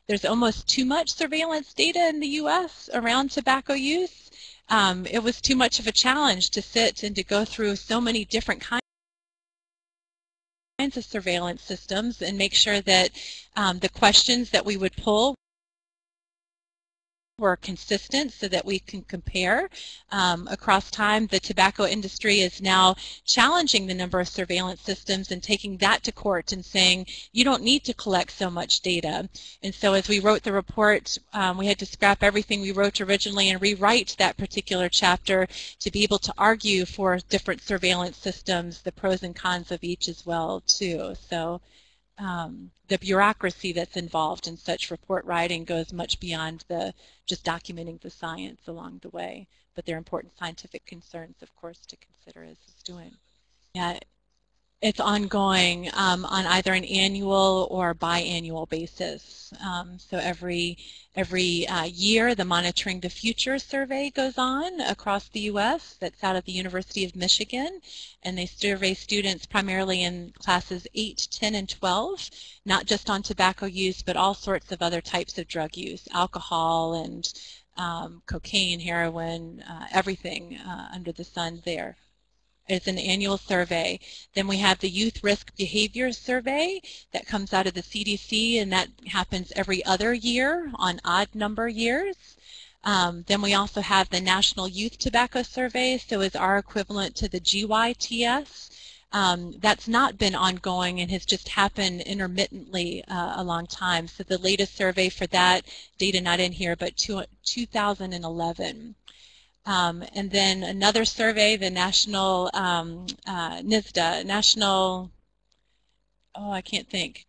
There's almost too much surveillance data in the U.S. around tobacco use. It was too much of a challenge to sit and to go through so many different kinds of surveillance systems and make sure that the questions that we would pull were consistent so that we can compare across time. The tobacco industry is now challenging the number of surveillance systems and taking that to court and saying you don't need to collect so much data. And so as we wrote the report, we had to scrap everything we wrote originally and rewrite that particular chapter to be able to argue for different surveillance systems, the pros and cons of each as well too. So the bureaucracy that's involved in such report writing goes much beyond just documenting the science along the way. But there are important scientific concerns, of course, to consider as it's doing. Yeah, it's ongoing on either an annual or biannual basis. So every year, the Monitoring the Future survey goes on across the U.S. That's out of the University of Michigan, and they survey students primarily in classes 8, 10, and 12, not just on tobacco use, but all sorts of other types of drug use, alcohol and cocaine, heroin, everything under the sun there. It's an annual survey. Then we have the Youth Risk Behavior Survey that comes out of the CDC, and that happens every other year on odd number years. Then we also have the National Youth Tobacco Survey, so is our equivalent to the GYTS. That's not been ongoing and has just happened intermittently a long time. So the latest survey for that, data not in here, but 2011. And then another survey, the National NISDA, National, I can't think,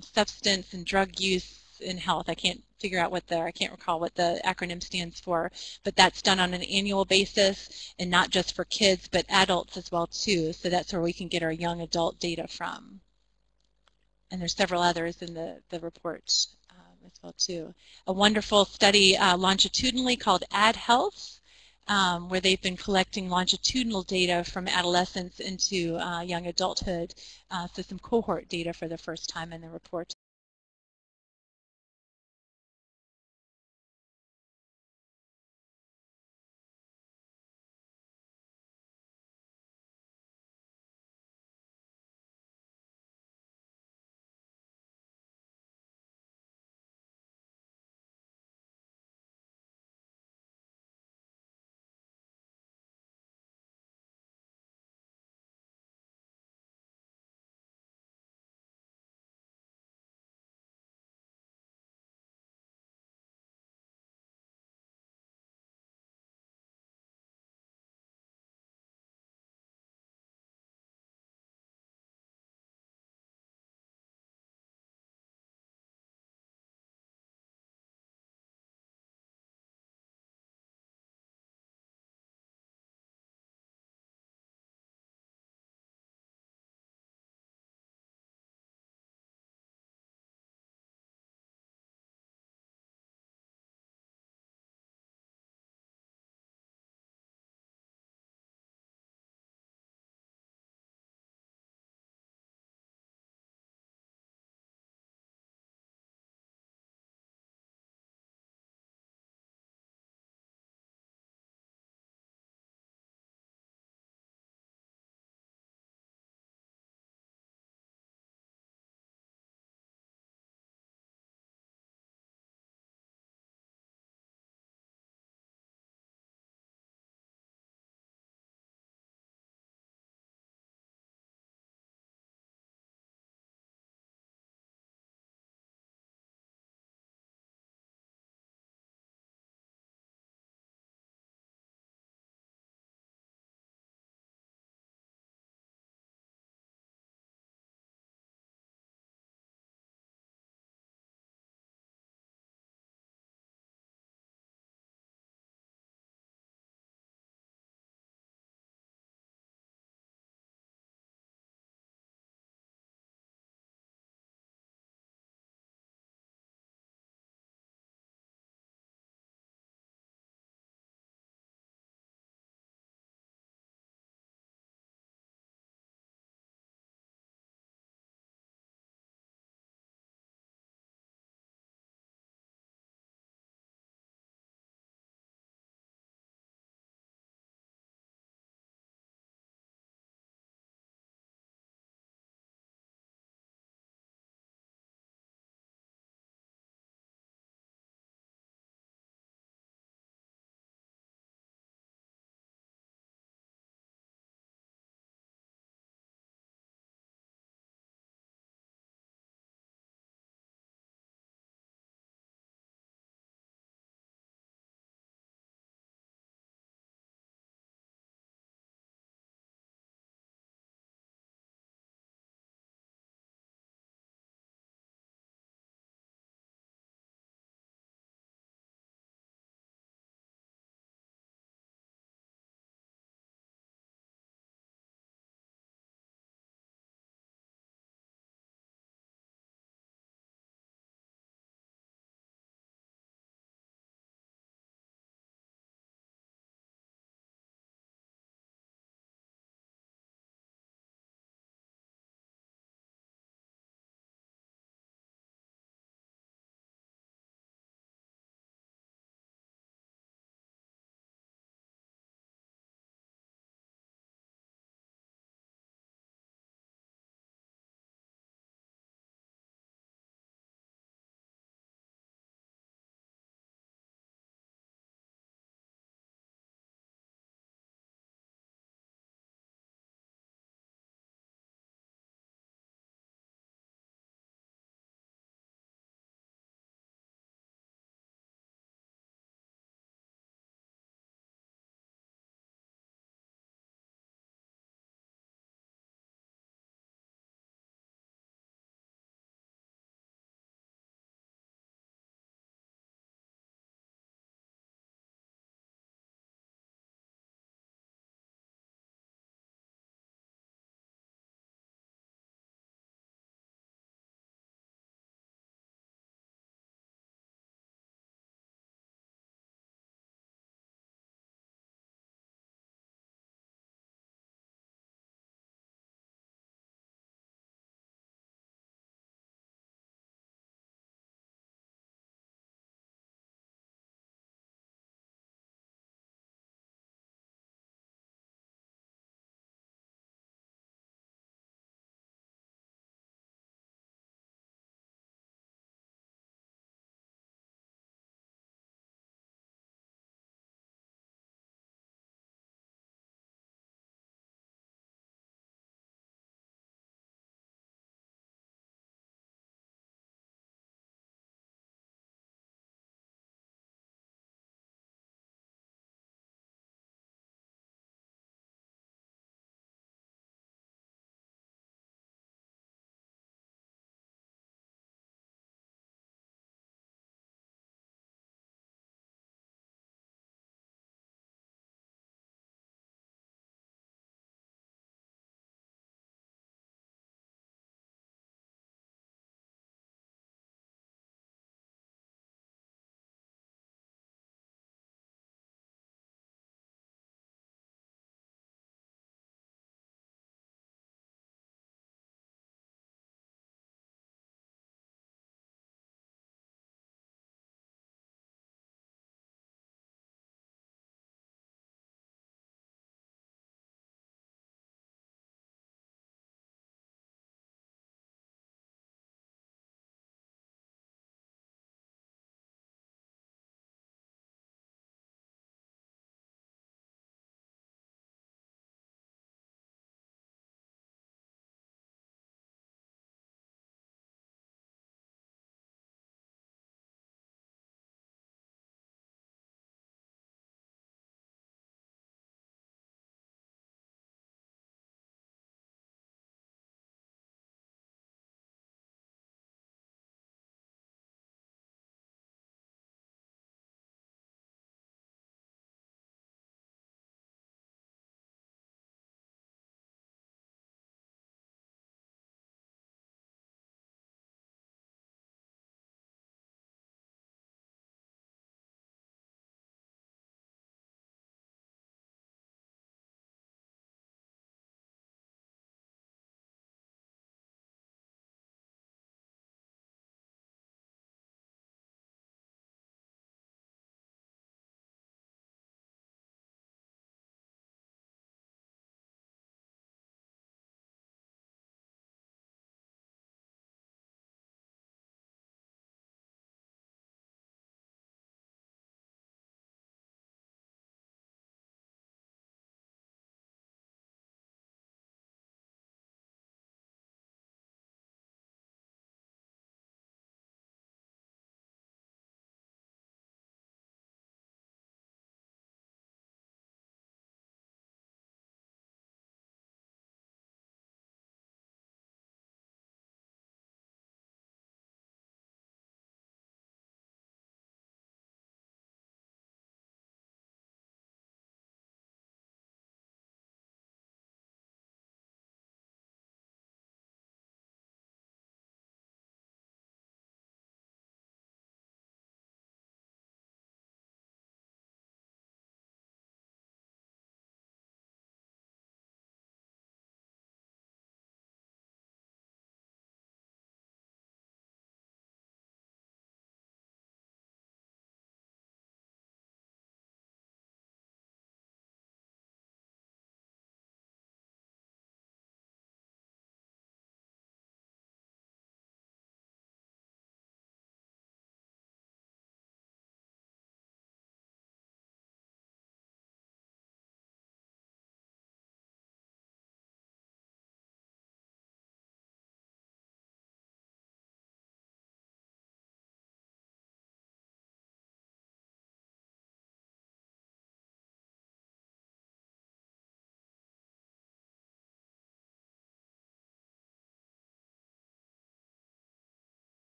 Substance and Drug Use in Health. I can't figure out I can't recall what the acronym stands for, but that's done on an annual basis and not just for kids, but adults as well too. So that's where we can get our young adult data from. And there's several others in the report as well too. A wonderful study longitudinally called AdHealth. where they've been collecting longitudinal data from adolescence into young adulthood, so some cohort data for the first time in the report